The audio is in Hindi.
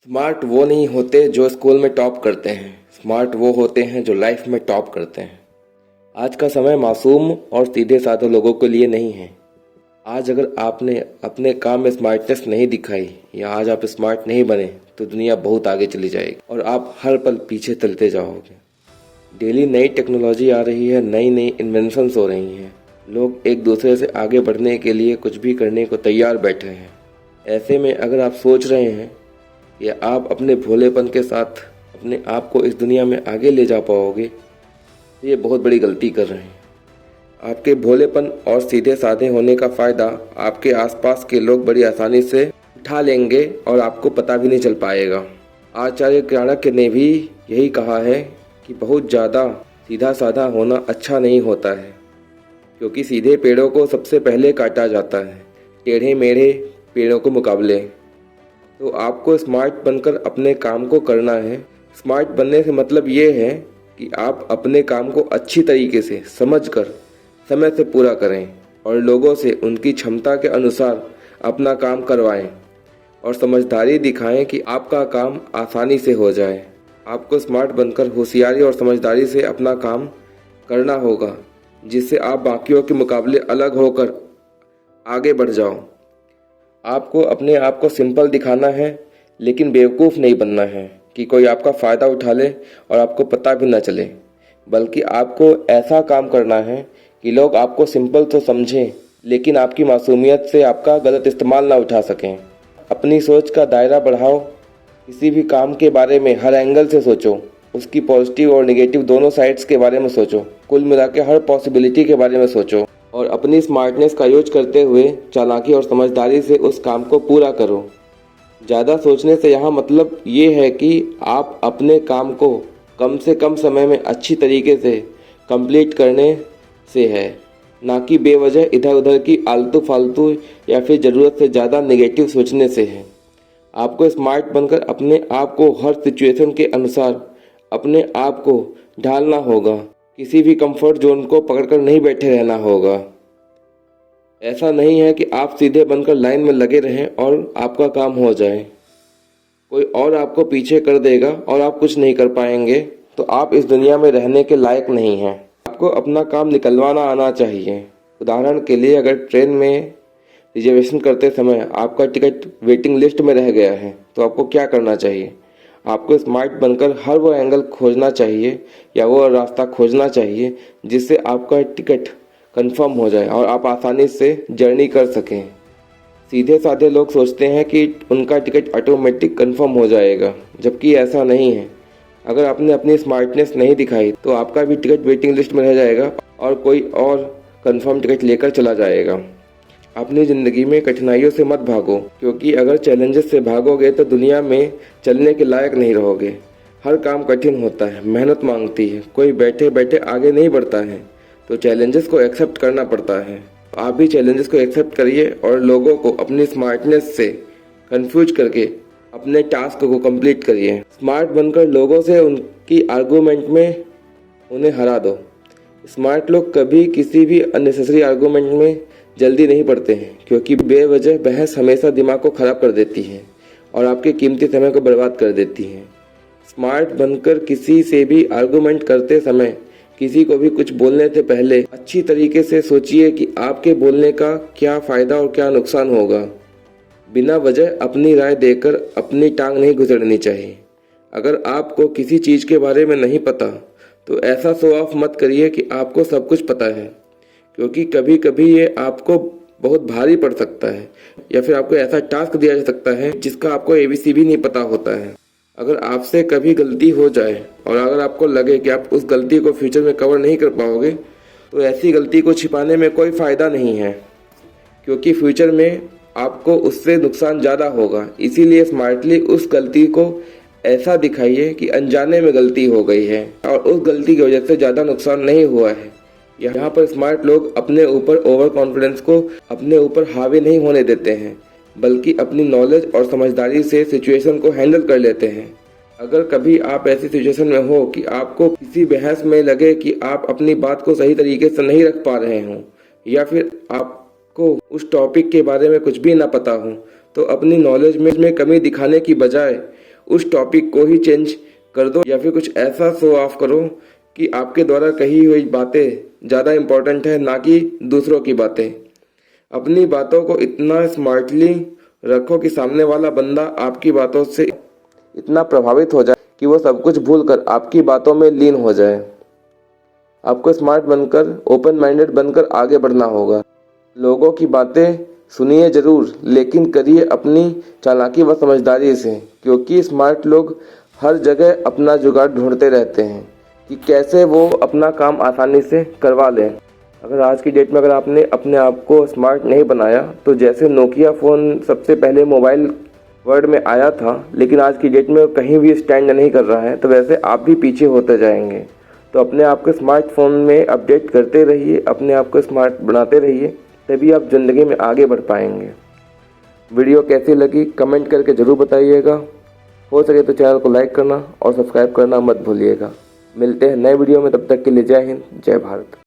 स्मार्ट वो नहीं होते जो स्कूल में टॉप करते हैं, स्मार्ट वो होते हैं जो लाइफ में टॉप करते हैं। आज का समय मासूम और सीधे साधे लोगों के लिए नहीं है। आज अगर आपने अपने काम में स्मार्टनेस नहीं दिखाई या आज आप स्मार्ट नहीं बने तो दुनिया बहुत आगे चली जाएगी और आप हर पल पीछे चलते जाओगे। डेली नई टेक्नोलॉजी आ रही है, नई नई इन्वेंशंस हो रही हैं। लोग एक दूसरे से आगे बढ़ने के लिए कुछ भी करने को तैयार बैठे हैं। ऐसे में अगर आप सोच रहे हैं या आप अपने भोलेपन के साथ अपने आप को इस दुनिया में आगे ले जा पाओगे तो ये बहुत बड़ी गलती कर रहे हैं। आपके भोलेपन और सीधे साधे होने का फ़ायदा आपके आसपास के लोग बड़ी आसानी से उठा लेंगे और आपको पता भी नहीं चल पाएगा। आचार्य चाणक्य ने भी यही कहा है कि बहुत ज़्यादा सीधा साधा होना अच्छा नहीं होता है, क्योंकि सीधे पेड़ों को सबसे पहले काटा जाता है टेढ़े मेढ़े पेड़ों के मुकाबले। तो आपको स्मार्ट बनकर अपने काम को करना है। स्मार्ट बनने से मतलब ये है कि आप अपने काम को अच्छी तरीके से समझकर समय से पूरा करें और लोगों से उनकी क्षमता के अनुसार अपना काम करवाएं और समझदारी दिखाएं कि आपका काम आसानी से हो जाए। आपको स्मार्ट बनकर होशियारी और समझदारी से अपना काम करना होगा, जिससे आप बाकियों के मुकाबले अलग होकर आगे बढ़ जाओ। आपको अपने आप को सिंपल दिखाना है, लेकिन बेवकूफ़ नहीं बनना है कि कोई आपका फ़ायदा उठा ले और आपको पता भी ना चले। बल्कि आपको ऐसा काम करना है कि लोग आपको सिंपल तो समझें, लेकिन आपकी मासूमियत से आपका गलत इस्तेमाल ना उठा सकें। अपनी सोच का दायरा बढ़ाओ। किसी भी काम के बारे में हर एंगल से सोचो, उसकी पॉजिटिव और नेगेटिव दोनों साइड्स के बारे में सोचो। कुल मिला के हर पॉसिबिलिटी के बारे में सोचो और अपनी स्मार्टनेस का यूज करते हुए चालाकी और समझदारी से उस काम को पूरा करो। ज़्यादा सोचने से यहाँ मतलब ये है कि आप अपने काम को कम से कम समय में अच्छी तरीके से कंप्लीट करने से है, ना कि बेवजह इधर उधर की आलतू फालतू या फिर ज़रूरत से ज़्यादा नेगेटिव सोचने से है। आपको स्मार्ट बनकर अपने आप को हर सिचुएशन के अनुसार अपने आप को ढालना होगा। किसी भी कंफर्ट जोन को पकड़कर नहीं बैठे रहना होगा। ऐसा नहीं है कि आप सीधे बनकर लाइन में लगे रहें और आपका काम हो जाए। कोई और आपको पीछे कर देगा और आप कुछ नहीं कर पाएंगे तो आप इस दुनिया में रहने के लायक नहीं हैं। आपको अपना काम निकलवाना आना चाहिए। उदाहरण के लिए, अगर ट्रेन में रिजर्वेशन करते समय आपका टिकट वेटिंग लिस्ट में रह गया है तो आपको क्या करना चाहिए? आपको स्मार्ट बनकर हर वो एंगल खोजना चाहिए या वो रास्ता खोजना चाहिए जिससे आपका टिकट कंफर्म हो जाए और आप आसानी से जर्नी कर सकें। सीधे साधे लोग सोचते हैं कि उनका टिकट ऑटोमेटिक कंफर्म हो जाएगा, जबकि ऐसा नहीं है। अगर आपने अपनी स्मार्टनेस नहीं दिखाई तो आपका भी टिकट वेटिंग लिस्ट में रह जाएगा और कोई और कंफर्म टिकट लेकर चला जाएगा। अपनी ज़िंदगी में कठिनाइयों से मत भागो, क्योंकि अगर चैलेंजेस से भागोगे तो दुनिया में चलने के लायक नहीं रहोगे। हर काम कठिन होता है, मेहनत मांगती है, कोई बैठे बैठे आगे नहीं बढ़ता है, तो चैलेंजेस को एक्सेप्ट करना पड़ता है। आप भी चैलेंजेस को एक्सेप्ट करिए और लोगों को अपनी स्मार्टनेस से कंफ्यूज करके अपने टास्क को कंप्लीट करिए। स्मार्ट बनकर लोगों से उनकी आर्गूमेंट में उन्हें हरा दो। स्मार्ट लोग कभी किसी भी अननेसेसरी आर्गूमेंट में जल्दी नहीं पड़ते हैं, क्योंकि बेवजह बहस हमेशा दिमाग को ख़राब कर देती है और आपके कीमती समय को बर्बाद कर देती है। स्मार्ट बनकर किसी से भी आर्गूमेंट करते समय किसी को भी कुछ बोलने से पहले अच्छी तरीके से सोचिए कि आपके बोलने का क्या फ़ायदा और क्या नुकसान होगा। बिना वजह अपनी राय देकर अपनी टांग नहीं घुसेड़नी चाहिए। अगर आपको किसी चीज़ के बारे में नहीं पता तो ऐसा शो ऑफ मत करिए कि आपको सब कुछ पता है, क्योंकि कभी कभी ये आपको बहुत भारी पड़ सकता है या फिर आपको ऐसा टास्क दिया जा सकता है जिसका आपको एबीसी भी नहीं पता होता है। अगर आपसे कभी गलती हो जाए और अगर आपको लगे कि आप उस गलती को फ्यूचर में कवर नहीं कर पाओगे तो ऐसी गलती को छिपाने में कोई फ़ायदा नहीं है, क्योंकि फ्यूचर में आपको उससे नुकसान ज़्यादा होगा। इसीलिए स्मार्टली उस गलती को ऐसा दिखाइए कि अनजाने में गलती हो गई है और उस गलती की वजह से ज़्यादा नुकसान नहीं हुआ है। यहाँ पर स्मार्ट लोग अपने ऊपर ओवर कॉन्फिडेंस को अपने ऊपर हावी नहीं होने देते हैं, बल्कि अपनी नॉलेज और समझदारी से सिचुएशन को हैंडल कर लेते हैं। अगर कभी आप ऐसी सिचुएशन में हो कि आपको किसी बहस में लगे कि आप अपनी बात को सही तरीके से नहीं रख पा रहे हों या फिर आपको उस टॉपिक के बारे में कुछ भी ना पता हो, तो अपनी नॉलेज में कमी दिखाने की बजाय उस टॉपिक को ही चेंज कर दो या फिर कुछ ऐसा शो ऑफ करो कि आपके द्वारा कही हुई बातें ज़्यादा इम्पोर्टेंट है ना कि दूसरों की बातें। अपनी बातों को इतना स्मार्टली रखो कि सामने वाला बंदा आपकी बातों से इतना प्रभावित हो जाए कि वो सब कुछ भूलकर आपकी बातों में लीन हो जाए। आपको स्मार्ट बनकर, ओपन माइंडेड बनकर आगे बढ़ना होगा। लोगों की बातें सुनिए जरूर, लेकिन करिए अपनी चालाकी व समझदारी से, क्योंकि स्मार्ट लोग हर जगह अपना जुगाड़ ढूंढते रहते हैं कि कैसे वो अपना काम आसानी से करवा लें। अगर आज की डेट में अगर आपने अपने आप को स्मार्ट नहीं बनाया तो जैसे नोकिया फ़ोन सबसे पहले मोबाइल वर्ल्ड में आया था लेकिन आज की डेट में कहीं भी स्टैंड नहीं कर रहा है, तो वैसे आप भी पीछे होते जाएंगे। तो अपने आप को स्मार्टफोन में अपडेट करते रहिए, अपने आप को स्मार्ट बनाते रहिए, तभी आप ज़िंदगी में आगे बढ़ पाएंगे। वीडियो कैसी लगी कमेंट करके ज़रूर बताइएगा। हो सके तो चैनल को लाइक करना और सब्सक्राइब करना मत भूलिएगा। मिलते हैं नए वीडियो में, तब तक के लिए जय हिंद, जय भारत।